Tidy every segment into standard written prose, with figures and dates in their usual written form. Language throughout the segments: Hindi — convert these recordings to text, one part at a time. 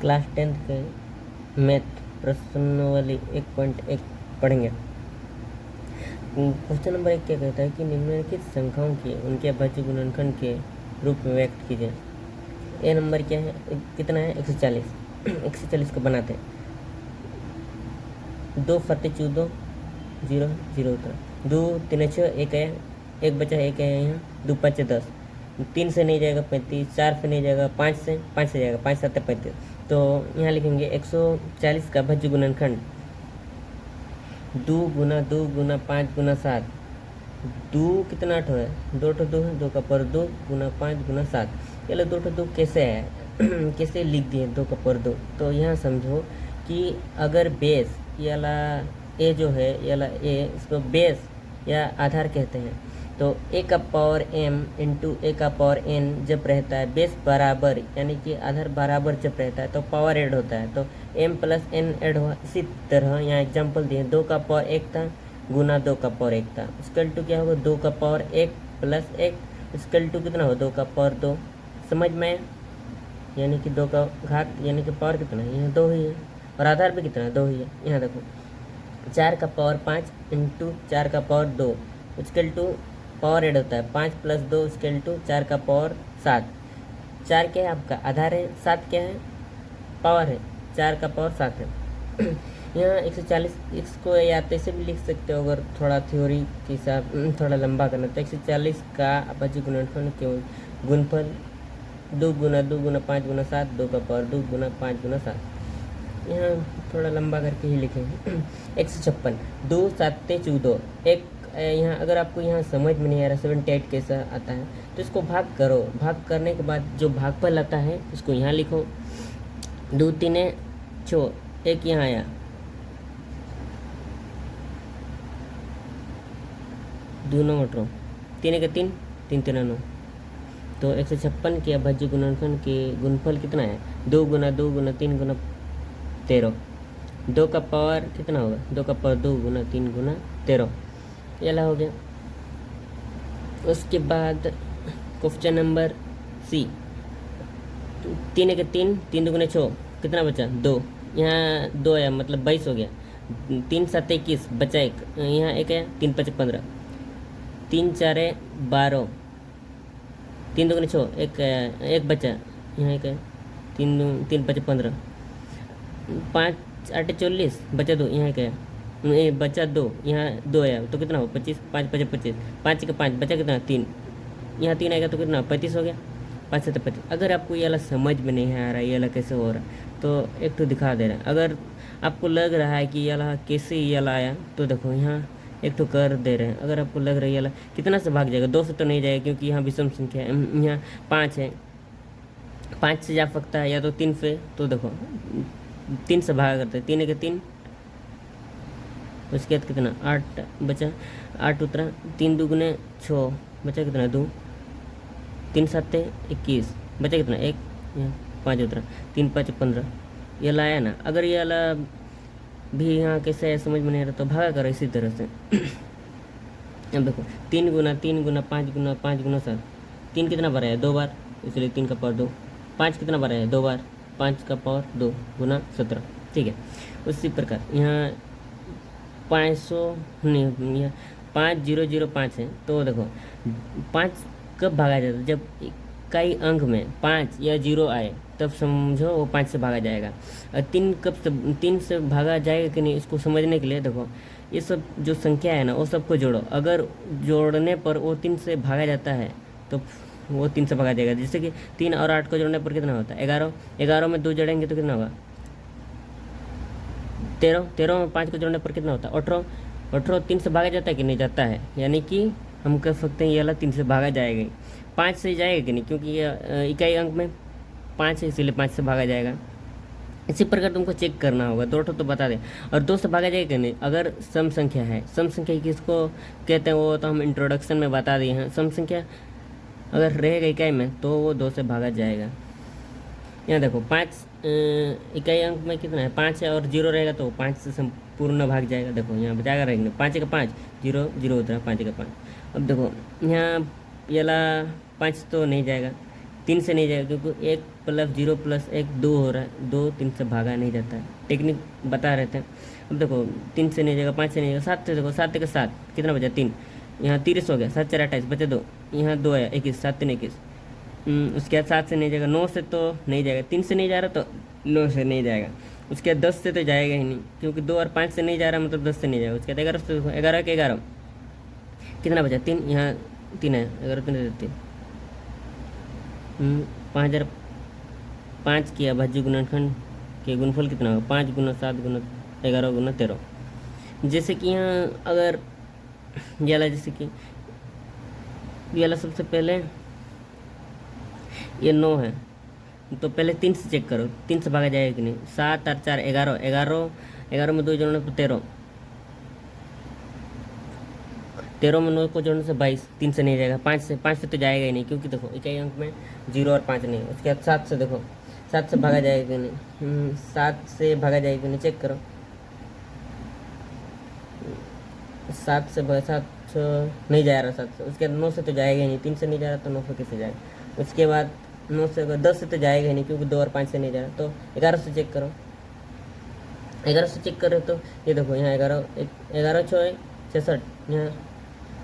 क्लास 10th के मैथ प्रश्नावली 1.1 पढ़ेंगे। क्वेश्चन नंबर 1 क्या कहता है कि निम्नलिखित संख्याओं के उनके अभाज्य गुणनखंड के रूप में व्यक्त कीजिए। ए नंबर क्या है, कितना है, 140। 140 को बनाते हैं। 2 फते 14, 0 0 उतरा। 2 3 6 1 है, एक बचा, एक है यहाँ। 2 5 10, 3 से नहीं जाएगा 35, 4 से नहीं जाएगा, 5 से जाएगा, 5 7 35। तो यहाँ लिखेंगे 140 का अभाज्य गुणनखंड 2 गुना 2 गुना 5 गुना 7। 2 कितना ठो है, 2 ठो 2 है, 2 का पावर 2 गुना 5 गुना 7। चलो 2 ठो 2 कैसे है कैसे लिख दिए 2 का पावर 2। तो यहाँ समझो कि अगर बेस याला ए जो है, याला ए, इसको बेस या आधार कहते हैं। तो ए का पावर m इंटू ए का पावर n जब रहता है बेस बराबर, यानी कि आधार बराबर जब रहता है तो पावर ऐड होता है, तो m प्लस n ऐड हुआ। इसी तरह यहाँ एग्जाम्पल दिए, 2 का पावर 1 था गुना 2 का पावर 1 था, इसकल टू क्या होगा, 2 का पावर 1 प्लस 1, इसकल टू कितना होगा, 2 का पावर 2। समझ में, यानी कि 2 का घात यानी कि पावर कितना है, यहाँ 2 ही है, और आधार भी कितना है, 2 ही है। यहाँ देखो 4 का पावर 5 इंटू 4 का power 2, equal to power add होता है 5 प्लस 2 स्केल टू 4 का पावर 7। 4 क्या है आपका आधार है, 7 क्या है पावर है, 4 का पावर 7 है। यहाँ 140 इसको या तो ऐसे भी लिख सकते हो, अगर थोड़ा थ्योरी के हिसाब थोड़ा लंबा करना तो 140 का अभाज्य गुणनखंड क्यों गुणफल 2 गुना 2 गुना 5 गुना 7, 2 का पावर 2 गुना 5 गुना 7। यहाँ थोड़ा लंबा करके ही लिखेंगे। 156 2 7 14। एक यहाँ अगर आपको यहाँ समझ में नहीं आ रहा 78 कैसा आता है तो इसको भाग करो, भाग करने के बाद जो भागफल आता है उसको यहाँ लिखो। 2 3 6, एक यहाँ आया, 2 9 18, 3 के 3 3 3 9। तो 156 के अभाज्य गुणनखंड के गुणफल कितना है, 2 गुना 2 गुना 3 गुना 13। 2 का पावर कितना होगा, 2 का पावर 2 गुना 3 गुना 13, ये हो गया। उसके बाद क्वेश्चन नंबर सी, 3 के 3 3 दुगुने 6, कितना बचा 2, यहाँ 2 है मतलब 22 हो गया। 3 7 21 बचा 1, यहाँ 1 है, 3 5 15, 3 4 12, 3 दुगुने 6, एक बचा, यहाँ 1 है, 3 5 15, 5 8 40 बचा 2, यहाँ 1 है, बचा 2, यहाँ 2 है तो कितना हो 25, 5 5 25, 5 का 5 बचा कितना 3, यहाँ 3 आएगा तो कितना 35 हो गया, 5 7 25। अगर आपको ये वाला समझ में नहीं आ रहा है ये वाला कैसे हो रहा है तो एक तो दिखा दे रहा है। अगर आपको लग रहा है कि ये वाला कैसे ये वाला आया तो देखो यहाँ एक तो कर दे रहे हैं। अगर आपको लग रहा है ये वाला कितना से भाग जाएगा, 2 से तो नहीं जाएगा क्योंकि यहाँ विषम संख्या है, यहाँ 5 है, 5 से जा सकता है या तो 3 से। तो देखो 3 से भागा करते हैं, 3 के 3, उसके बाद कितना 8 बचा, 8 उतरा, 3 दुगुने 6 बचा कितना 2, 3 7 21 बचा कितना 1, 5 उतरा, 3 5 15, ये लाया ना। अगर ये वाला भी यहाँ कैसे है समझ में नहीं आ रहा तो भागा करो इसी तरह से। अब देखो 3 गुना 3 गुना 5 गुना 5 गुना 7, 3 कितना बार है 2 बार, इसलिए 3 का पावर 2। 5 कितना बार है 2 बार, 5 का पावर 2 गुना 17, ठीक है। उसी प्रकार यहाँ 500 नहीं, यहाँ 5005 है। तो देखो 5 कब भागा जाता है, जब कई अंक में 5 या 0 आए तब समझो वो 5 से भागा जाएगा। और 3 कब से 3 से भागा जाएगा कि नहीं इसको समझने के लिए देखो ये सब जो संख्या है ना वो सबको जोड़ो। अगर जोड़ने पर वो 3 से भागा जाता है तो वो 3 से भागा जाएगा। जैसे कि 3 और 8 को जोड़ने पर कितना होता है 11, 11 में 2 जोड़ेंगे तो कितना होगा 13, 13 में 5 को जोड़ने पर कितना होता है 18, 18 3 से भागा जाता है कि नहीं जाता है, यानी कि हम कह सकते हैं ये वाला 3 से भागा जाएगा। 5 से जाएगा कि नहीं क्योंकि ये इकाई अंक में 5 है इसीलिए 5 से भागा जाएगा। इसी प्रकार तुमको चेक करना होगा, 2 तो बता दें। और 2 से भागा जाएगा कि नहीं, अगर सम संख्या है, सम संख्या किसको कहते हैं वो तो हम इंट्रोडक्शन में बता दिए हैं। सम संख्या अगर रहेगा इकाई में तो वो 2 से भागा जाएगा। यहाँ देखो 5 इकाई अंक में कितना है 5 है और 0 रहेगा तो 5 से संपूर्ण भाग जाएगा। देखो यहाँ बचाएगा रहेंगे 5 का 5 0 0 उतरा 5 का 5। अब देखो यहाँ ये वाला 5 तो नहीं जाएगा, 3 से नहीं जाएगा क्योंकि 1 प्लस 0 प्लस 1 2 हो रहा है, 2 3 से भागा नहीं जाता है, टेक्निक बता रहे थे। अब देखो 3 से नहीं जाएगा, 5 से नहीं जाएगा, 7 से देखो, 7 के 7 कितना बचा 3, यहाँ 30 हो गया, 7 4 28 बचे 2, यहाँ 2 आया 21, 7 3 21। उसके बाद 7 से नहीं जाएगा, 9 से तो नहीं जाएगा, 3 से नहीं जा रहा तो 9 से नहीं जाएगा। उसके बाद 10 से तो जाएगा ही नहीं क्योंकि 2 और 5 से नहीं जा रहा, मतलब 10 से नहीं जाएगा। उसके बाद 11 से, 11 के 11 कितना बचा 3, यहाँ 3 है, 11 3 3, 5005 किया भाज्य गुणनखंड के गुणफल कितना होगा, 5 गुना 7 गुना 11 गुना 13। जैसे कि यहाँ अगर ये वाला, जैसे कि ये वाला सबसे पहले ये 9 है तो पहले 3 से चेक करो, 3 से भागा जाएगा कि नहीं, 7 और 4 11, 11 में 2 जोड़ने पर 13, 13 में 9 को जोड़ने से 22, 3 से नहीं जाएगा, 5 से तो जाएगा ही नहीं क्योंकि देखो इकाई अंक में 0 और 5 नहीं। उसके बाद 7 से देखो, 7 से भागा जाएगा कि नहीं, 7 से भागा जाएगा कि नहीं चेक करो, 7 से नहीं जा रहा 7 से। उसके बाद 9 से तो जाएगा ही नहीं, 3 से नहीं जा रहा तो 9 से कैसे जाएगा। उसके बाद 9 से 10 से तो जाएगा ही नहीं क्योंकि 2 और 5 से नहीं जा रहा, तो 11 से चेक करो, 11 से चेक करो तो ये देखो यहाँ 11 6 66, यहाँ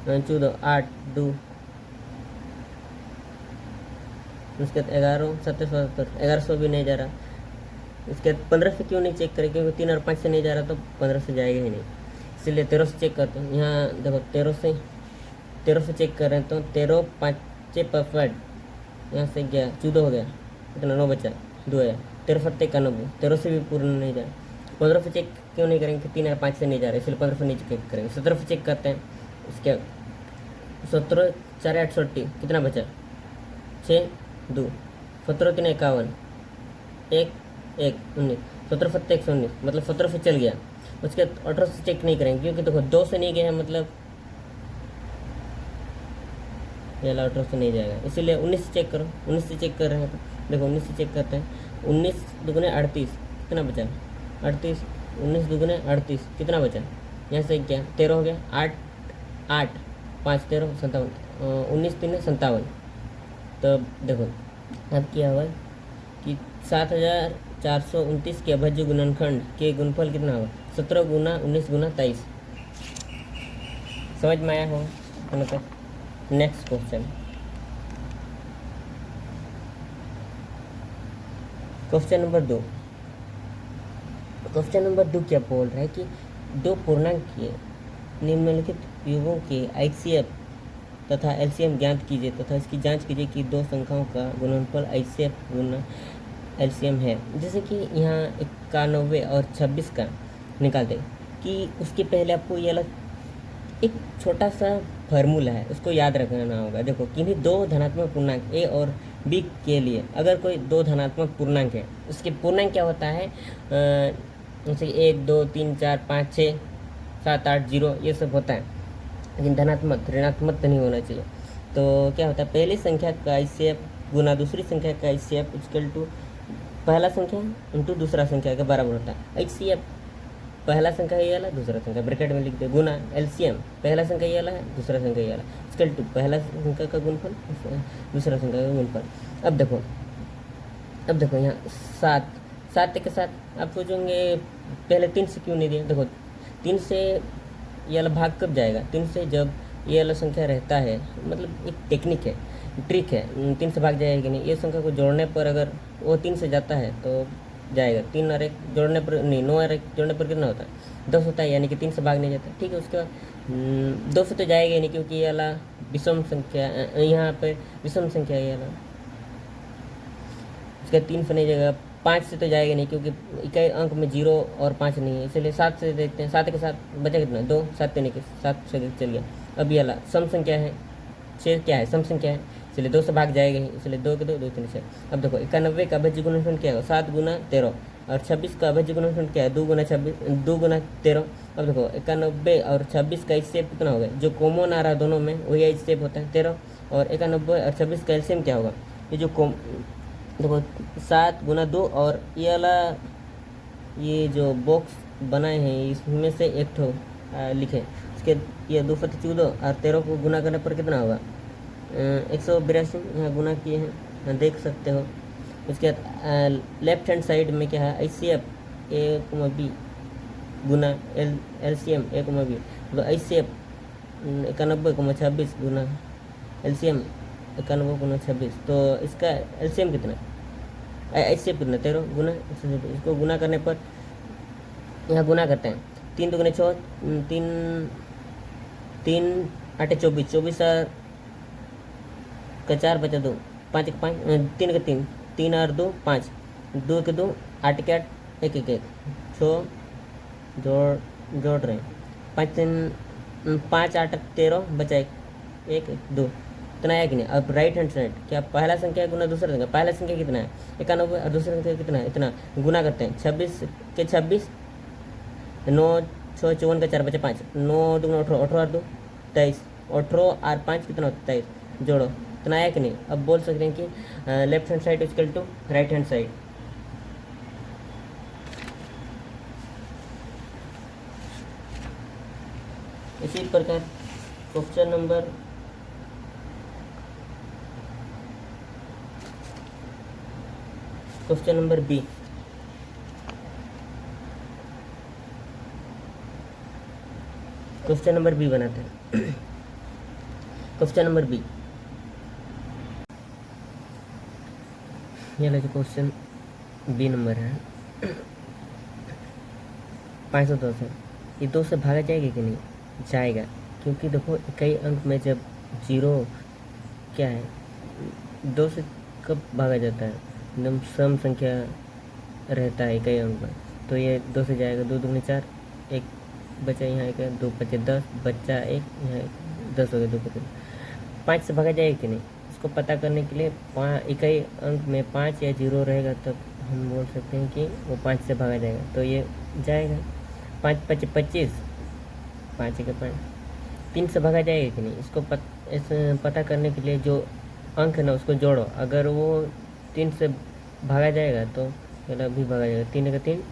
14 8 2, उसके बाद 11 7 77, 1100 भी नहीं जा रहा। उसके बाद 15 से क्यों नहीं चेक करें, क्योंकि 3 और 5 से नहीं जा रहा तो 15 से जाएगा ही नहीं, इसलिए 13 से चेक करते हैं। यहाँ देखो 13 से चेक कर रहे हैं तो 13 5 परफेक्ट, यहाँ से गया 14 हो गया, कितना 9 बचा 2 है, 13 7 91, 13 से भी पूर्ण नहीं जा रहा। 15 से चेक क्यों नहीं करेंगे, 3 और 5 से नहीं जा रहे, इसलिए 15 से नहीं चेक करेंगे। 17 से चेक करते हैं, इसके 17 4 68 कितना बचा 6 2, 17 3 51 1 1 19, 17 7 119, मतलब 17 से चल गया। उसके 18 से चेक नहीं करेंगे क्योंकि देखो 2 से नहीं गया, मतलब ये 18 से नहीं जाएगा, इसीलिए 19 से चेक करो। 19 से चेक कर रहे हैं तो देखो 19 से चेक करते हैं, 19 दुगुने 38 कितना बचा 38, 19 दुगुने 38 कितना बचा, यहाँ से क्या 13 हो गया, 8 8 5 13 57, 19 3 57। तो देखो अब क्या हुआ कि 7429 के अभाज्य गुणनखंड के गुणफल कितना होगा, 17 गुना 19 गुना 23। समझ में आया हो मतलब। Next question, question number 2। Question number 2 क्या बोल रहा है कि दो पूर्णांक के निम्नलिखित युगों के HCF तथा LCM ज्ञात कीजिए तथा इसकी जांच कीजिए कि दो संख्याओं का गुणनफल HCF गुना LCM है। जैसे कि यहाँ 91 और 26 का निकालते कि उसके पहले आपको ये अलग एक छोटा सा फार्मूला है, उसको याद रखना होगा। देखो किन्हीं दो धनात्मक पूर्णांक A और B के लिए अगर कोई दो धनात्मक पूर्णांक है, उसके पूर्णांक क्या होता है, जैसे 1 2 3 4 5 6 7 8 0 ये सब होता है, लेकिन धनात्मक ऋणात्मक तो नहीं होना चाहिए। तो क्या होता है, पहली संख्या का HCF गुना दूसरी संख्या का HCF इक्वल टू पहला संख्या इंटू दूसरा संख्या के बराबर होता है। HCF पहला संख्या ये वाला, दूसरा संख्या ब्रैकेट में लिख दे, गुना LCM पहला संख्या ये वाला है, दूसरा संख्या ये वाला, इक्वल टू पहला संख्या का गुणफल दूसरा संख्या का गुणफल। अब देखो यहाँ 7 के साथ आप सोचेंगे पहले 3 से क्यों नहीं दिया। देखो 3 से ये वाला भाग कब जाएगा, 3 से जब ये वाला संख्या रहता है, मतलब एक टेक्निक है, ट्रिक है, 3 से भाग जाएगा कि नहीं। ये संख्या को जोड़ने पर अगर वो 3 से जाता है तो जाएगा, 3 और 1 जोड़ने पर नहीं, 9 और 1 जोड़ने पर कितना होता है 10 होता है, यानी कि 3 से भाग नहीं जाता। ठीक है, उसके बाद 2 से तो जाएगा ही नहीं क्योंकि ये वाला विषम संख्या, यहाँ पे विषम संख्या ये वाला, उसके 3 से नहीं जाएगा। 5 से तो जाएगा नहीं क्योंकि इकाई अंक में 0 और 5 नहीं है, इसलिए 7 से देखते हैं। 7 के साथ बचा कितना 2, 7 नहीं के 7 से चल गया। अब ये वाला सम संख्या है, 6 क्या है सम संख्या है, इसलिए 2 से भाग जाएगा ही, इसलिए 2 के 2 2 3 6। अब देखो 91 का अभाज्य गुणनखंड क्या है, 7 गुना 13, और 26 का अभाज्य गुणनखंड क्या है 2 गुना 26 2 गुना 13। अब देखो 91 और 26 का HCF कितना होगा, जो कॉमन आ रहा है दोनों में वही HCF होता है 13, और 91 और 26 का LCM क्या होगा, ये जो देखो 7 गुना 2, और ये वाला ये जो बॉक्स बनाए हैं इसमें से एक ठो लिखे, इसके ये 2 14 और 13 को गुना करने पर कितना होगा 182, यहाँ गुना किए हैं देख सकते हो। उसके बाद लेफ्ट हैंड साइड में क्या है, HCF A, B Guna LCM A, B, तो HCF 91,26 गुना LCM 91,26, तो इसका LCM कितना, HCF कितना 13 गुना 127। इसको गुना करने पर यहाँ गुना करते हैं, 3 दूनी 6, 3 3 8 24, 24 का 4 बचा 2, 5 का 5, 3 का 3, 3 और 2 5, 2 के 2, 8 के 8, 1 1 6 जोड़ रहे हैं, 5 3 5 8 13 बचा 1 1 2, इतना है कि नहीं। अब राइट हैंड साइड क्या, पहला संख्या गुना दूसरा संख्या, पहला संख्या कितना है 91 और दूसरा संख्या कितना है इतना, गुना करते हैं 26 के 26, 9 6 54 का 4 बचे 5, 9 2 18, 18 और 2 23, 18 और 5 कितना होता है 23, जोड़ो, इतना है कि नहीं। अब बोल सकते हैं कि left hand side equal to right hand side. इसी प्रकार question number B, question number B बनाते हैं। क्वेश्चन नंबर B, ये जो क्वेश्चन B नंबर है 510 है, ये 2 से भागा जाएगा कि नहीं, जाएगा, क्योंकि देखो कई अंक में जब जीरो क्या है 2 से कब भागा जाता है, एकदम सम संख्या रहता है कई अंक में, तो ये 2 से जाएगा, 2 दूनी 4, 1 बचा यहाँ 1, 2 बचे 10, बच्चा 1 यहाँ 10 हो गया, 2 बचे 5 से भागा जाएगा कि नहीं। इसको पता करने के लिए इकाई अंक में 5 या 0 रहेगा तब हम बोल सकते हैं कि वो 5 से भागा जाएगा, तो ये जाएगा। 5 5 25, 5 का 5, 3 से भागा जाएगा कि नहीं। इसको पता करने के लिए जो अंक है ना उसको जोड़ो, अगर वो 3 से भागा जाएगा तो पहला भी भागा जाएगा, 3 का 3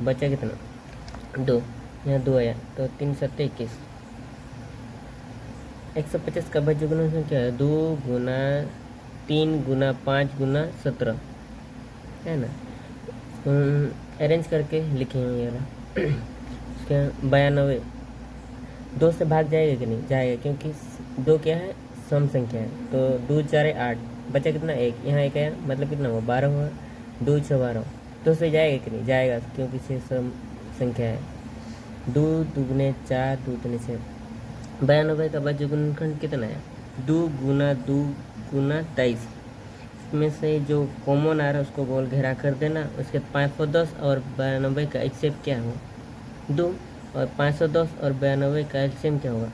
बचा कितना 2, यहाँ 2 आया, तो 3 7 21, 150 का बच्चे गुना संख्या है 2 गुना 3 गुना 5 गुना 17 है ना। अरेंज करके लिखे हैं ये वाला। उसके 92, 2 से भाग जाएगा कि नहीं, जाएगा, क्योंकि 2 क्या है सम संख्या है, तो 2 4 8 बचा कितना 1, यहाँ 1 आया, मतलब कितना हुआ 12 हुआ, 2 6 12, 2 से जाएगा कि नहीं, जाएगा, क्योंकि 6 सम संख्या है। 2 दूगुने 4, 2 दूने 6, 92 का बच्चे गुणनखंड कितना है 2 गुना 2 गुना 23, इसमें से जो कॉमन आ रहा है उसको गोल घेरा कर देना। उसके 510 और 92 का HCF क्या हो 2, और 510 और 92 का LCM क्या होगा।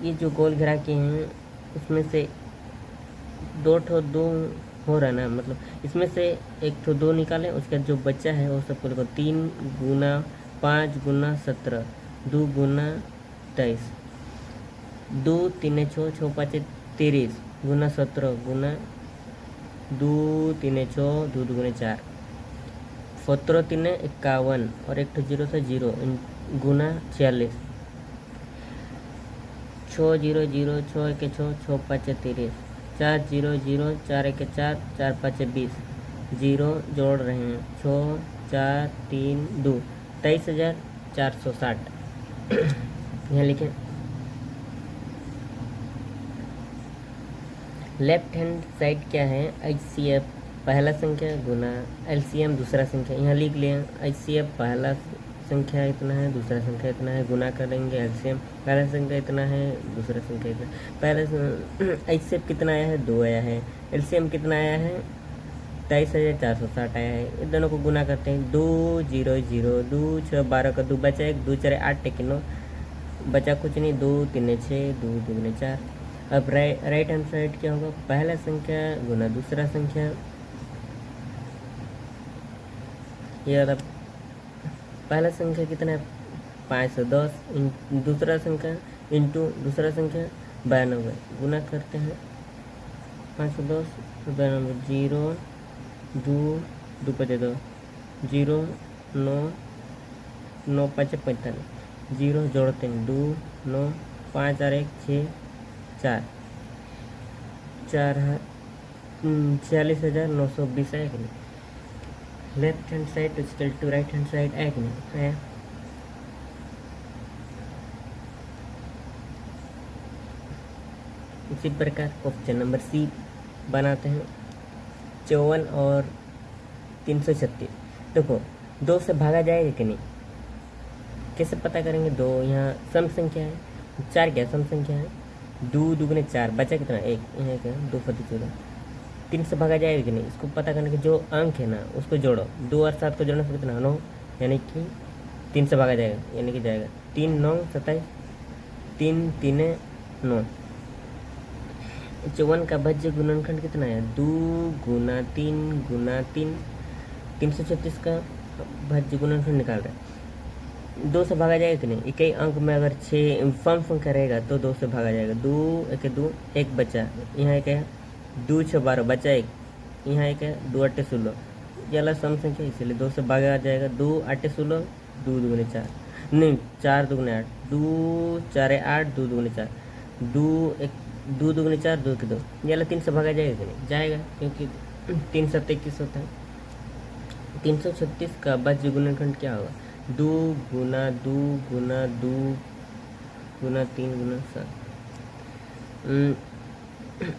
ये जो गोल घेरा किए हैं उसमें से 2 हो रहा है ना, मतलब इसमें से 1 2 निकालें, उसका जो बच्चा है वो सबको लिखो। 3 गुना 5 गुना 17, 2 गुना 23, 2 3 6 6 5 30 गुना 17 गुना 2 3 6 2 2 4, 17 3 51 और 1 0 से 0 गुना 46, 6 0 0 6 1 6 6 5 30, 4 0 0 4 1 4 4 5 20, 0 जोड़ रहे हैं 6 4 3 2, 23,460। यहाँ लिखें लेफ्ट हैंड साइड क्या है HCF पहला संख्या गुना LCM दूसरा संख्या। यहाँ लिख लिया HCF पहला संख्या इतना है, दूसरा संख्या इतना है, गुना करेंगे LCM पहला संख्या इतना है, दूसरा संख्या इतना। पहला HCF कितना आया है 2 आया है, LCM कितना आया है 23,460 आया है। इन दोनों को गुना करते हैं 2 0 0 2 6 12 का 2 बचा 1, 2 4 8 9 बचा कुछ नहीं, 2 3 6 2 2 4। अब राइट हैंड साइड क्या होगा पहला संख्या गुना दूसरा संख्या, ये वाला पहला संख्या कितना है 510, दूसरा संख्या इंटू दूसरा संख्या 92, गुना करते हैं 510 92, 0 2 2 5 2 0 9 9 5 45, 0 जोड़ते हैं 2 9 5 और 1 6 4 4 है 46,920 है कि नहीं। Left hand side equal to right hand side है कि नहीं है। इसी प्रकार क्वेश्चन नंबर सी बनाते हैं। 54 और 336। देखो 2 से भागा जाएगा कि नहीं, कैसे पता करेंगे। 2 यहाँ सम संख्या है, 4 क्या सम संख्या है, 2 दूगुने 4 बचा कितना 1, यहाँ क्या 2 फटी 14। 3 से भागा जाएगा कि नहीं, इसको पता करने के जो अंक है ना उसको जोड़ो। 2 और 7 को जोड़ने से कितना 9, यानी कि 3 से भागा जाएगा, यानी कि जाएगा 3 9 27, 3 3 9। 54 का भाज्य गुणनखंड कितना है, 2 गुना 3 गुना 3। 336 का भाज्य गुणनखंड निकाल रहे हैं। 2 से भागा जाएगा कि नहीं, एक ही अंक में अगर 6 फम संख्या रहेगा तो 2 से भागा जाएगा। 2 1 2 1 बचा, यहाँ एक है 2 6 12 बचा 1, यहाँ एक है 2 8 16, ये वाला सम संख्या इसलिए 2 से भागा जाएगा। 2 8 16, 2 दूगुने 4 नहीं 4 दूगुने 8, 2 4 8, 2 दूगुने 4, 2 1 2 दूगुने 4, 2 के 2, ये वाला 3 से भागा जाएगा कि नहीं, जाएगा क्योंकि 3 7 21 होता है। 336 का भाज्य गुणनखंड क्या होगा, 2 गुना 2 गुना 2 गुना 3 गुना 7।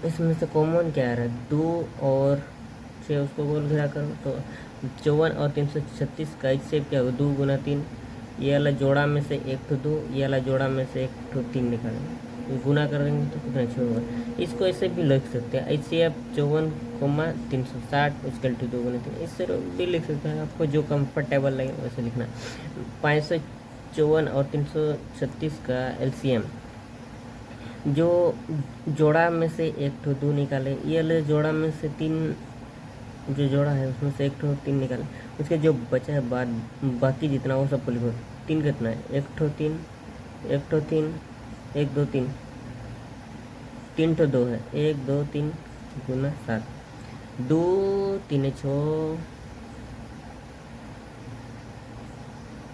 इसमें से कॉमन क्या आ रहा है, 2 और 6, उसको गोल घेरा करो तो 54 और 336 का इससे क्या होगा, 2 गुना 3, ये वाला जोड़ा में से 1 तो 2, ये वाला जोड़ा में से 1 तो 3 निकालेंगे, गुना कर देंगे तो कितना 6 होगा। इसको ऐसे भी लिख सकते हैं, ऐसे आप 54,360 उसके 2 गुना 3 इससे भी लिख सकते हैं, आपको जो कंफर्टेबल लगे वैसे लिखना। 554 और 336 का एलसीएम, जो जोड़ा में से 1 तो 2 निकाले, ये वाले जोड़ा में से 3 जो जोड़ा है उसमें से 1 तो 3 निकाले, उसके जो बचा है बाद बाकी जितना वो सब लिखो। 3 कितना है, 1 तो 3 1 तो 3 1 2 3 3 तो 2 है, 1 2 3 गुना 7, 2 3 6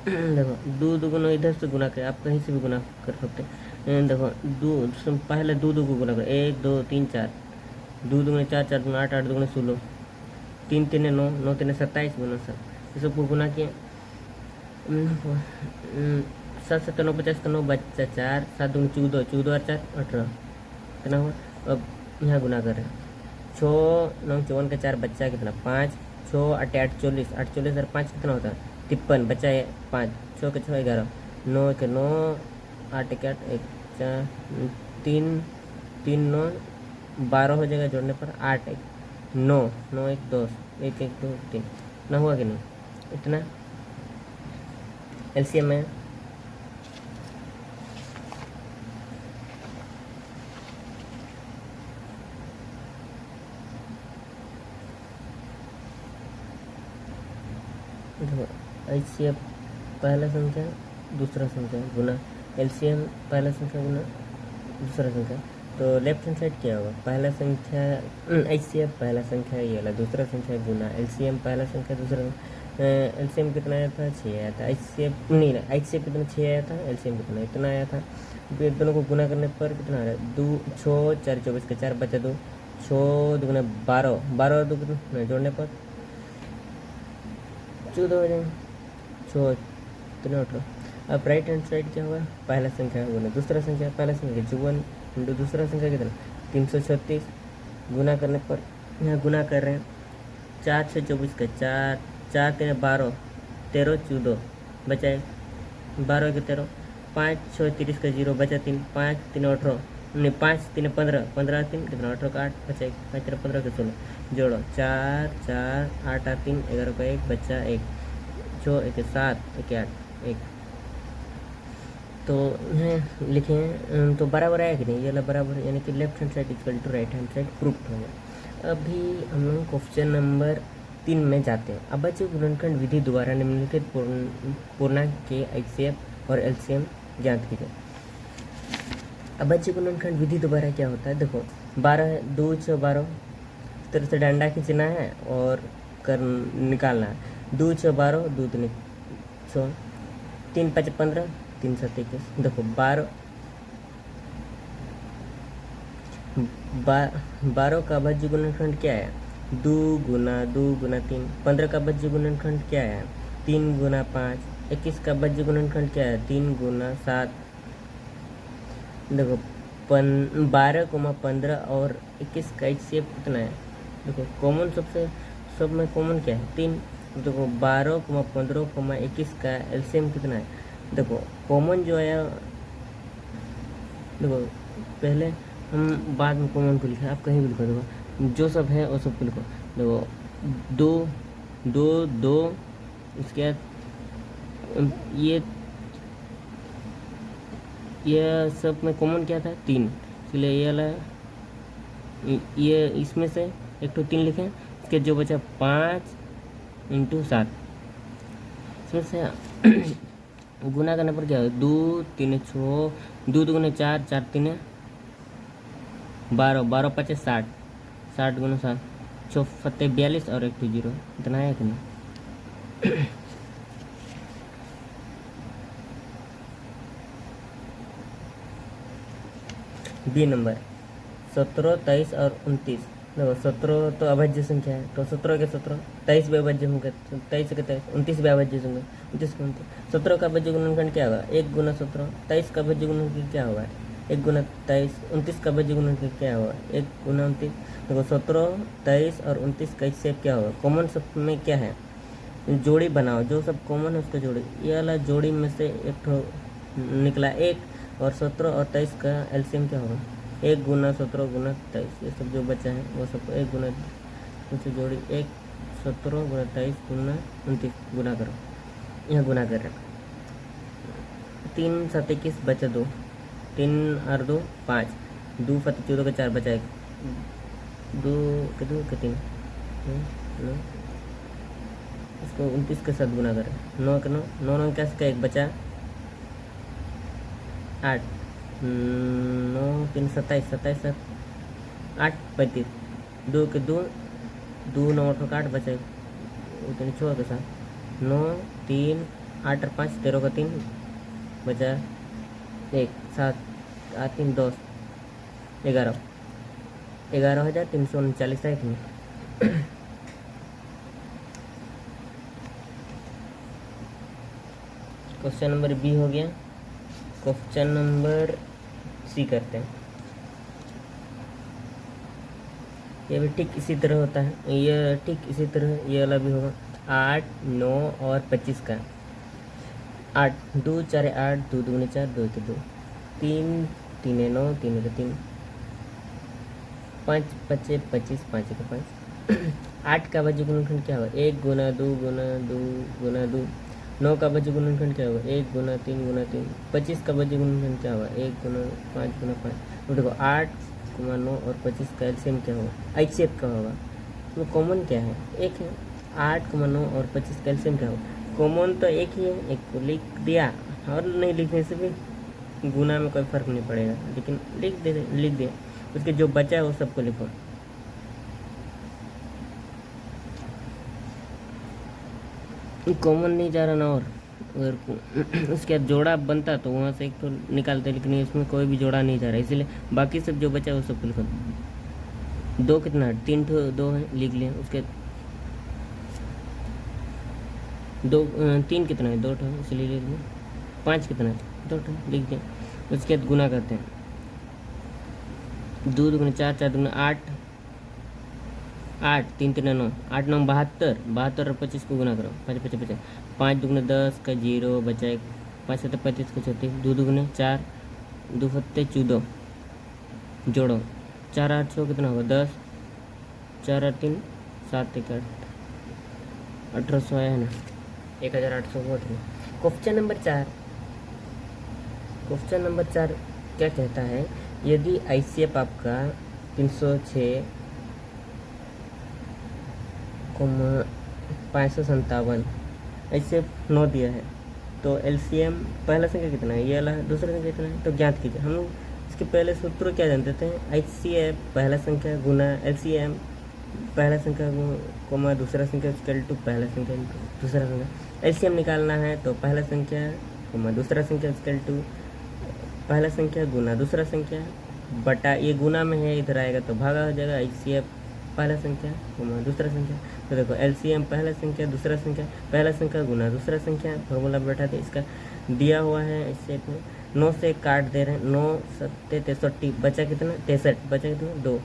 देखो 2 दुगुना इधर से गुना कर, आप कहीं से भी गुना कर सकते हैं। देखो 2 पहले 2 को गुना कर, 1 2 3 4, 2 दुगुने 4 4 दुगुने 8 8 दुगुने 16, 3 3 9 9 3 27 गुना 7, ये सबको गुना किए। 7 7 9 50 का 9 बच्चा 4, 7 दूनी 14 14 और 4 18 कितना हुआ। अब यहाँ गुना कर रहे हैं, 6 9 54 का 4 बच्चा कितना 5, 6 8 8 40, 8 40 और 5 कितना होता है 53, बच्चा है 5, 6 के 6 11, 9 के 9 8 के 8 1 4 3 3 9 12 हो जाएगा जोड़ने पर, 8 1 9 9 1 2 1 1 2 3 ना हुआ कि नहीं, इतना एलसीएम है। देखो एचसीएफ पहला संख्या दूसरा संख्या गुना एलसीएम पहला संख्या गुना दूसरा संख्या, तो लेफ्ट हैंड साइड क्या होगा, पहला संख्या एचसीएफ पहला संख्या ये वाला दूसरा संख्या गुना एलसीएम पहला संख्या दूसरा। एलसीएम कितना आया था 6 आया था, एचसीएफ नहीं ना एचसीएफ कितना 6 आया था, एलसीएम कितना इतना आया था। दोनों को गुना करने पर कितना आ रहा है 2 6 4 24 का 4 बचा 2, 6 दुगुना 12 12 और 2 कितना जोड़ने पर 14 हो जाएंगे, 6 3 18। अब राइट हैंड साइड क्या होगा, पहला संख्या गुना दूसरा संख्या, पहला संख्या 54 इंटू दूसरा संख्या कितना 336, गुना करने पर यहाँ गुना कर रहे हैं 4 6 24 का 4 4 3 12 13 14 बचाए 12 के 13, 5 6 30 का 0 बचा 3, 5 3 18 नहीं 5 3 15 15 3 कितना 18 का 8 बचा 1, 5 3 15 के 16 जोड़ो 4 4 8 8 3 11 का 1 बच्चा 1, 6 1 7 1 8 1, तो लिखे तो बराबर आया कि नहीं, ये वाला बराबर, यानी कि left hand side equal to right hand side proof हो गया। अभी हम लोग क्वेश्चन नंबर 3 में जाते हैं। अभाज्य गुणनखंड विधि द्वारा निम्नलिखित पूर्णांक के एचसीएफ और एलसीएम ज्ञात कीजिए। अभाज्य गुणनखंड विधि द्वारा क्या होता है, देखो 12 है 2 6 12, इस तरह से डंडा खींचना है और कर निकालना है, 2 6 12 2 3 6 3 5 15 3 7 21, देखो 12 12 का अभाज्य गुणनखंड क्या है? 2 गुना 3। 15 का अभाज्य गुणनखंड क्या है? 3 गुना 5। 21 का अभाज्य गुणनखंड क्या है? 3 गुना 7। देखो 12, 15 और 21 का HCF कितना है? देखो कॉमन सब में कॉमन क्या है? 3। देखो 12, 15, 21 का LCM कितना है? देखो कॉमन जो है, देखो पहले हम बाद में कॉमन को लिखा, आप कहीं भी लिखो, देखो जो सब है वो सब को लिखो। देखो 2, 2, 2, उसके बाद ये सब में कॉमन क्या था? 3। इसलिए ये वाला, ये इसमें से एक तो 3 लिखें, इसके जो बचा 5 × 7, इसमें से गुना करने पर क्या हो? 2, 3, 6, 2 दूनी 4, 4 3 12, 12 5 60, 60 × 7, 6 फत्ते 42 और 1 0। इतना है कि नहीं? बी नंबर 17, 23 और 29। देखो 17 तो अभाज्य संख्या है, तो 17 के 17, 23 भी अभाज्य होंगे, 23 के 23, 29 भी अभाज्य होंगे, 29 के 29। 17 का अभाज्य गुणनखंड क्या होगा? 1 गुना 17। 23 का अभाज्य गुणनखंड क्या होगा? 1 गुना 23। 29 का अभाज्य गुणनखंड क्या होगा? 1 गुना 29। देखो 17, 23 और 29 का HCF क्या होगा? कॉमन सब में क्या है? जोड़ी बनाओ, जो सब कॉमन है उसका जोड़ी। ये वाला जोड़ी में से एक ठो निकला 1, और 17 और 23 का LCM क्या होगा? 1 गुना 17 गुना 23। ये सब जो बचा है वो सब 1 गुना उनसे जोड़ी 1, 17 गुना 23 गुना 29 गुना करो, यहाँ गुना कर रखो। 3 7 21 बचा 2, 3 और 2 5, 2 फते 14 का 4 बचा 1, 2 के 2 के 3, इसको 29 के साथ गुना करें। 9 के 9, 9 9 का 1 बचा 8, 9 3 27, 27 7 8 35, 2 के 2, 2 9 8 का 8 बचा 6 के साथ 9 3 8 और 5 13 का 3 बचा 1 7 8 3 10 11, 11,339 है कि नहीं? क्वेश्चन नंबर बी हो गया। क्वेश्चन नंबर सी करते हैं। ये भी ठीक इसी तरह होता है, ये ठीक इसी तरह ये वाला भी होगा। 8 9 और 25 का 8 2 4 8, 2 2 4, 2 के 2, 3 3 9, 3 के 3, 5 5 25, 5 के 5। 8 का अभाज्य गुणनखंड क्या होगा? 1 गुना 2 गुना 2 गुना 2। 9 का अभाज्य गुणनखंड क्या होगा? 1 गुना 3 गुना 3। 25 का अभाज्य गुणनखंड क्या होगा? 1 गुना 5 गुना 5। तो देखो 8, 9 और 25 का LCM क्या होगा? HCF का होगा। तो कॉमन क्या है? एक है। 8, 9 और 25 का LCM क्या होगा? कॉमन तो एक ही है, एक को लिख दिया, और नहीं लिखने से भी गुना में कोई फर्क नहीं पड़ेगा, लेकिन लिख दिया। उसके जो बचा है वो सबको लिखो। कॉमन नहीं जा रहा ना, और अगर उसके बाद जोड़ा बनता तो वहाँ से एक तो निकालते, लेकिन इसमें कोई भी जोड़ा नहीं जा रहा, इसीलिए बाकी सब जो बचा है वो सब लिखो। 2 कितना है? 3 ठो 2 है, लिख लिया। उसके 2 3 कितना है? 2 ठो, इसलिए लिख लिया। 5 कितना है? 2 ठो, लिख दिया। उसके बाद गुना करते हैं। 2 दूनी 4, 4 दूनी 8, 8 3 3 9, 8 9 72, 72 और 25 को गुना करो। 5 5 50, 5 दूनी 10 का 0 बचा 1, 5 7 35 का 36, 2 दूनी 4, 2 फत्ते 14, जोड़ो 4 8 100 कितना होगा? 10, 4 8 3 7 1 8, 1800 आया है ना? 1800 हुआ था। Question number 4। क्वेश्चन नंबर 4 क्या कहता है? यदि ICF आपका 306, 557 ऐसे 9 दिया है, तो LCM पहला संख्या कितना है, ये वाला दूसरा संख्या कितना है, तो ज्ञात कीजिए। हम लोग इसके पहले सूत्र क्या जानते थे? HCF पहला संख्या गुना LCM पहला संख्या कोमा दूसरा संख्या इक्वल टू पहला संख्या दूसरा संख्या। LCM निकालना है तो पहला संख्या कोमा दूसरा संख्या इक्वल टू पहला संख्या गुना दूसरा संख्या बटा ये गुना में है, इधर आएगा तो भागा हो जाएगा। HCF पहला संख्या गुना दूसरा संख्या। तो देखो LCM पहला संख्या दूसरा संख्या, पहला संख्या गुना दूसरा संख्या, फॉर्मूला बैठा दे। इसका दिया हुआ है इस सेट में। 9 से काट दे रहे हैं, 9 सत्ते 63, बचा कितना 63, बचा कितना 2,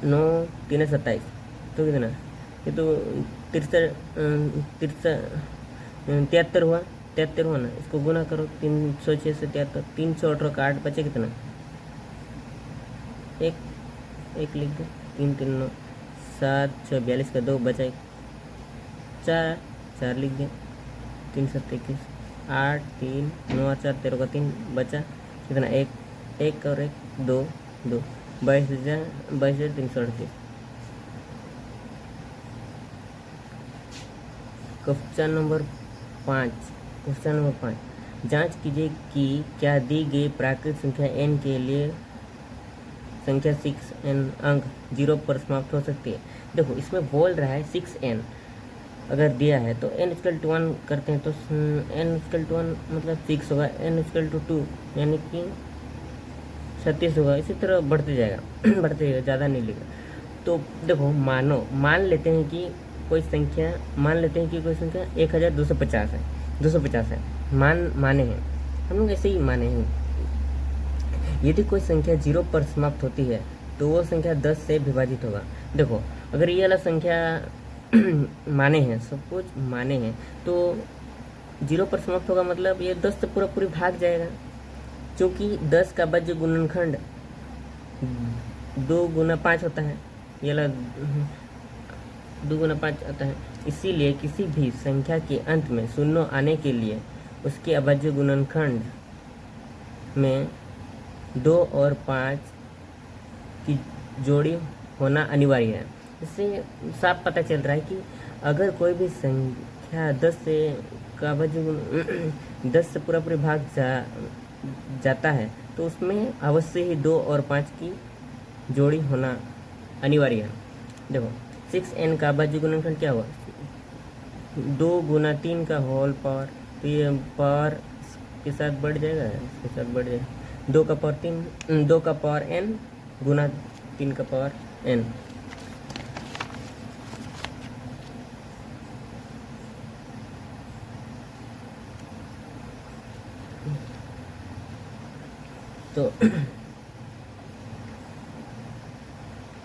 9 3 27, तो कितना ये तो 73 हुआ, 73 हुआ ना। इसको गुना करो 306 से 73, 318 का 8, बचे कितना एक लिख दो, 3 3 9 7 6 42 का 2 बचा, 4 लिख दिया, 3 7 21, 8 3 9 4 13 का 3 बचा कितना एक और 1 2 2, 22,338। क्वेश्चन नंबर 5, जांच कीजिए कि क्या दी गई प्राकृतिक संख्या n के लिए संख्या 6n अंक 0 पर समाप्त हो सकती है। देखो इसमें बोल रहा है 6n अगर दिया है तो n = 1 करते हैं, तो n = 1 मतलब 6 होगा, n = 2 यानी कि 36 होगा। इसी तरह बढ़ते जाएगा बढ़ते जाएगा, ज़्यादा नहीं लिखा। तो देखो मान लेते हैं कि कोई संख्या 1250 है, 250 है, माने हैं हम लोग, ऐसे ही माने हैं। यदि कोई संख्या 0 पर समाप्त होती है तो वो संख्या 10 से विभाजित होगा। देखो अगर ये वाला संख्या माने हैं, सब कुछ माने हैं, तो 0 पर समाप्त होगा मतलब ये 10 से पूरी भाग जाएगा, क्योंकि 10 का बज्य गुणनखंड 2 गुना 5 होता है, ये वाला 2 गुना 5 आता है। इसीलिए किसी भी संख्या के अंत में शून्य आने के लिए उसके अभाज्य गुणनखंड में 2 और 5 की जोड़ी होना अनिवार्य है। इससे साफ पता चल रहा है कि अगर कोई भी संख्या 10 से का अभाज्य गुण 10 से पूरी भाग जाता है तो उसमें अवश्य ही 2 और 5 की जोड़ी होना अनिवार्य है। देखो 6n का अभाज्य गुणनखंड क्या हुआ, 2 गुना 3 का होल पावर, तो ये पावर के साथ बढ़ जाएगा, इसके साथ बढ़ जाएगा, 2 का पावर n गुना 3 का पावर n।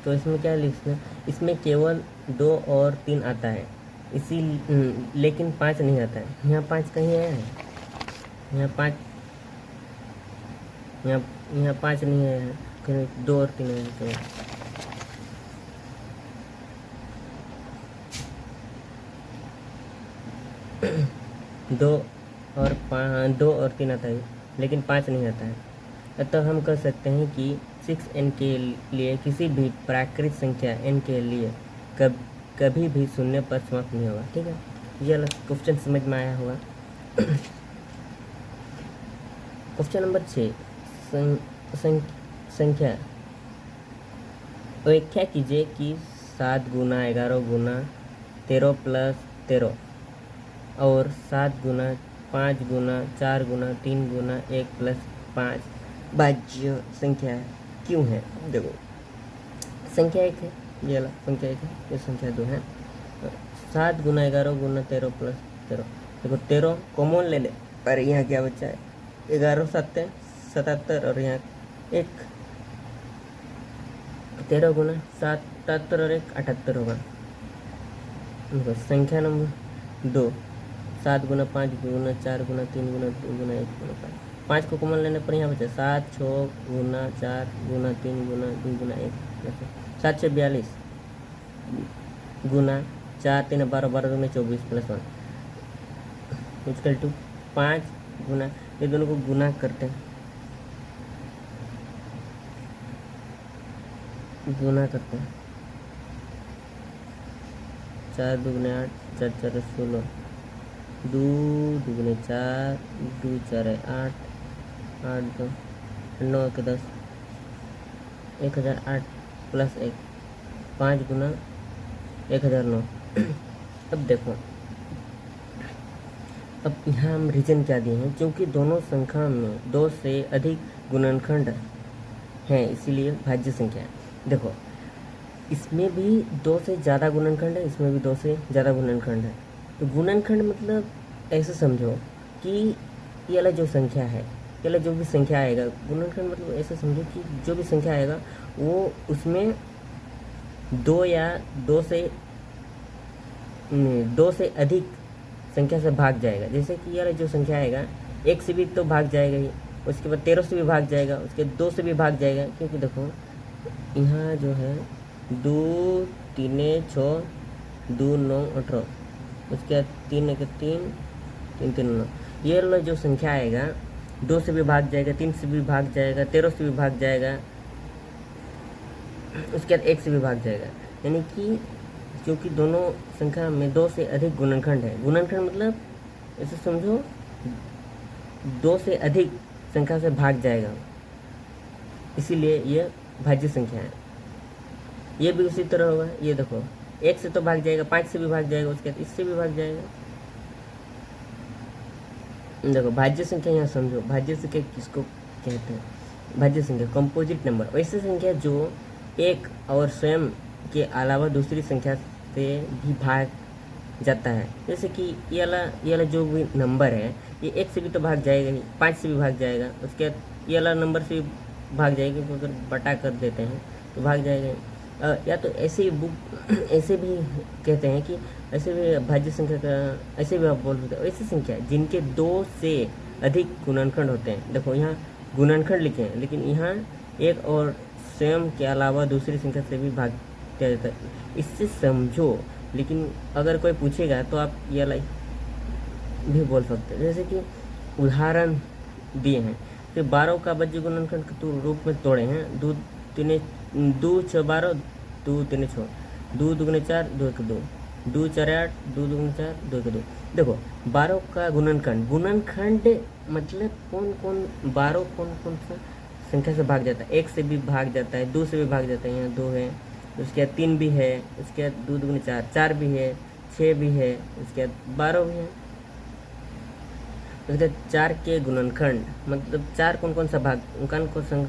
तो इसमें क्या लिखना, इसमें केवल 2 और 3 आता है, लेकिन 5 नहीं आता है। यहाँ 5 कहीं आया है, यहाँ 5 नहीं आया है, कहीं 2 और 3 आया है। तो 2 और 3 आता है, लेकिन 5 नहीं आता है। अतः हम कह सकते हैं कि 6n के लिए किसी भी प्राकृतिक संख्या n के लिए कभी भी शून्य पर समाप्त नहीं होगा। ठीक है, ये क्वेश्चन समझ में आया होगा। क्वेश्चन नंबर 6, संख्या व्याख्या कीजिए कि 7 गुना 11 गुना 13 प्लस 13 और 7 गुना 5 गुना 4 गुना 3 गुना 1 प्लस 5 भाज्य संख्या क्यों है। देखो संख्या 1 है, ये वाला संख्या 1 है, ये संख्या 2 है। 7 गुना 11 गुना 13 प्लस 13, देखो 13 कॉमन ले ले, पर यहाँ क्या बचा है, 11 7 77 और यहाँ 1, 13 गुना 77 और 1 78 होगा। देखो संख्या नंबर 2, 7 गुना 5 गुना 4 गुना 3 गुना 2 गुना 1 गुना 5 को कॉमन लेने पर यहाँ बचा 7 6 गुना 4 गुना 3 गुना 2 गुना 1, 7 6 42 गुना 4 3 12 12 2 24 प्लस 1 इक्वल टू 5 गुना, ये दोनों को गुना करते हैं, गुना करते हैं, 4 2 8 4 4 16, 2 2 4 2 4 8 8 2 9 1 10, 1008 प्लस 1 5 गुना 1009। अब देखो, अब यहाँ हम रीजन क्या दिए हैं, क्योंकि दोनों संख्या में 2 से अधिक गुणनखंड हैं, इसीलिए भाज्य संख्या है। देखो इसमें भी 2 से ज़्यादा गुणनखंड है, इसमें भी 2 से ज़्यादा गुणनखंड है। तो गुणनखंड मतलब ऐसे समझो कि ये वाला जो संख्या है, ये वाला जो भी संख्या आएगा, गुणनखंड मतलब ऐसे समझो कि जो भी संख्या आएगा वो उसमें 2 या 2 से अधिक संख्या से भाग जाएगा। जैसे कि ये वाला जो संख्या आएगा 1 से भी तो भाग जाएगा ही, उसके बाद 13 से भी भाग जाएगा, उसके 2 से भी भाग जाएगा, क्योंकि देखो यहाँ जो है 2 3 6 2 9 18, उसके बाद 3 1 3 3 3 9, ये वाला जो संख्या आएगा 2 से भी भाग जाएगा, 3 से भी भाग जाएगा, 13 से भी भाग जाएगा, उसके बाद 1 से भी भाग जाएगा। यानी कि क्योंकि दोनों संख्या में 2 से अधिक गुणनखंड है, गुणनखंड मतलब ऐसे समझो 2 से अधिक संख्या से भाग जाएगा, इसीलिए ये भाज्य संख्या है। ये भी उसी तरह होगा, ये देखो 1 से तो भाग जाएगा, 5 से भी भाग जाएगा, उसके बाद इससे भी भाग जाएगा। देखो भाज्य संख्या यहाँ समझो, भाज्य संख्या किसको कहते हैं? भाज्य संख्या कंपोजिट नंबर, वैसे संख्या जो एक और स्वयं के अलावा दूसरी संख्या से भी भाग जाता है। जैसे कि ये वाला जो भी नंबर है ये 1 से भी तो भाग जाएगा ही, 5 से भी भाग जाएगा, उसके बाद ये वाला नंबर से भी भाग जाएगा, क्योंकि अगर बटा कर देते हैं तो भाग जाएगा। या तो ऐसे ही बुक ऐसे भी कहते हैं कि ऐसे भी भाज्य संख्या का ऐसे भी आप बोल सकते हो, ऐसी संख्या जिनके 2 से अधिक गुणनखंड होते हैं। देखो यहाँ गुणनखंड लिखे हैं, लेकिन यहाँ एक और स्वयं के अलावा दूसरी संख्या से भी भाग किया जाता है, इससे समझो। लेकिन अगर कोई पूछेगा तो आप ये वाला भी बोल सकते हैं। जैसे कि उदाहरण दिए हैं कि 12 का भाज्य गुणनखंड के रूप में तोड़े हैं, 2 6 12, 2 3 6, 2 2 4 2 1 2, 2 4 8, 2 2 4 2 1 2। देखो 12 का गुणनखंड, गुणनखंड मतलब कौन कौन 12 कौन कौन सा संख्या से भाग जाता है? 1 से भी भाग जाता है, 2 से भी भाग जाता है, यहाँ 2 है, उसके बाद 3 भी है, उसके बाद 2 2 4 4 भी है, 6 भी है, उसके बाद 12 भी है। उसके 4 के गुणनखंड मतलब 4 कौन कौन सा भाग,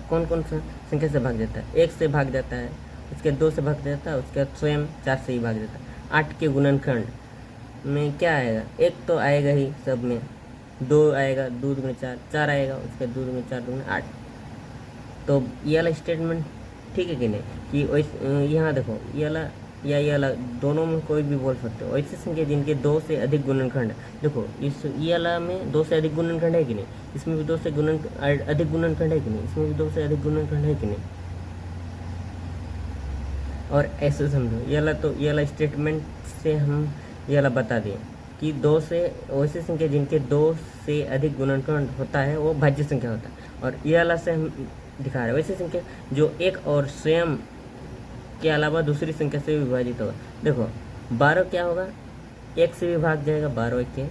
कौन कौन सा संख्या से भाग जाता है? 1 से भाग जाता है, उसके 2 से भाग जाता है, उसके बाद स्वयं 4 से ही भाग जाता है। 8 के गुणनखंड में क्या आएगा? 1 तो आएगा ही सब में, 2 आएगा, 2 2 4 4 आएगा, उसके 2 2 4 2 8। तो ये वाला स्टेटमेंट ठीक है कि नहीं? कि यहाँ देखो ये वाला या ये वाला दोनों में कोई भी बोल सकते हो। ऐसी संख्या जिनके 2 से अधिक गुणनखंड है, देखो इस ये वाला में 2 से अधिक गुणनखंड है कि नहीं? इसमें भी 2 से अधिक गुणनखंड है कि नहीं? इसमें भी 2 से अधिक गुणनखंड है कि नहीं? और ऐसे समझो ये वाला, तो ये वाला स्टेटमेंट से हम ये वाला बता दिए कि 2 से वैसी संख्या जिनके 2 से अधिक गुणनखंड होता है वो भाज्य संख्या होता है। और ये वाला से हम दिखा रहे हैं वैसी संख्या जो एक और स्वयं के अलावा दूसरी संख्या से विभाजित होगा। देखो 12 क्या होगा? 1 से भी भाग जाएगा, 12 1 के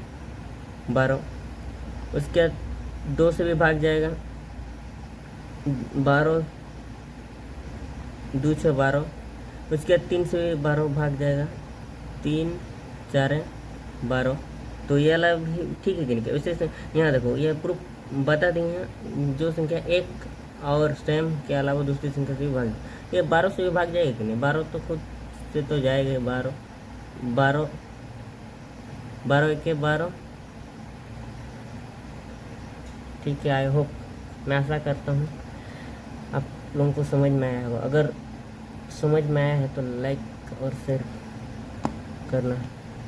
12, उसके बाद 2 से भी भाग जाएगा, 12 2 6 12, उसके बाद 3 से भी 12 भाग जाएगा, 3 4 12। तो ये वाला भी ठीक है कि नहीं? वैसे यहाँ देखो ये प्रूफ बता देंगे, जो संख्या एक और स्वयं के अलावा दूसरी संख्या से भी भाग, ये 12 से भी भाग जाएगा कि नहीं? 12 तो खुद से तो जाएगा, 12 12 12 1 के 12। ठीक है, आई होप, मैं आशा करता हूँ आप लोगों को समझ में आया होगा। अगर समझ में आया है तो लाइक और शेयर करना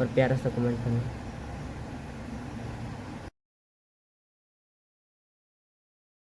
और प्यारा सा कमेंट करना।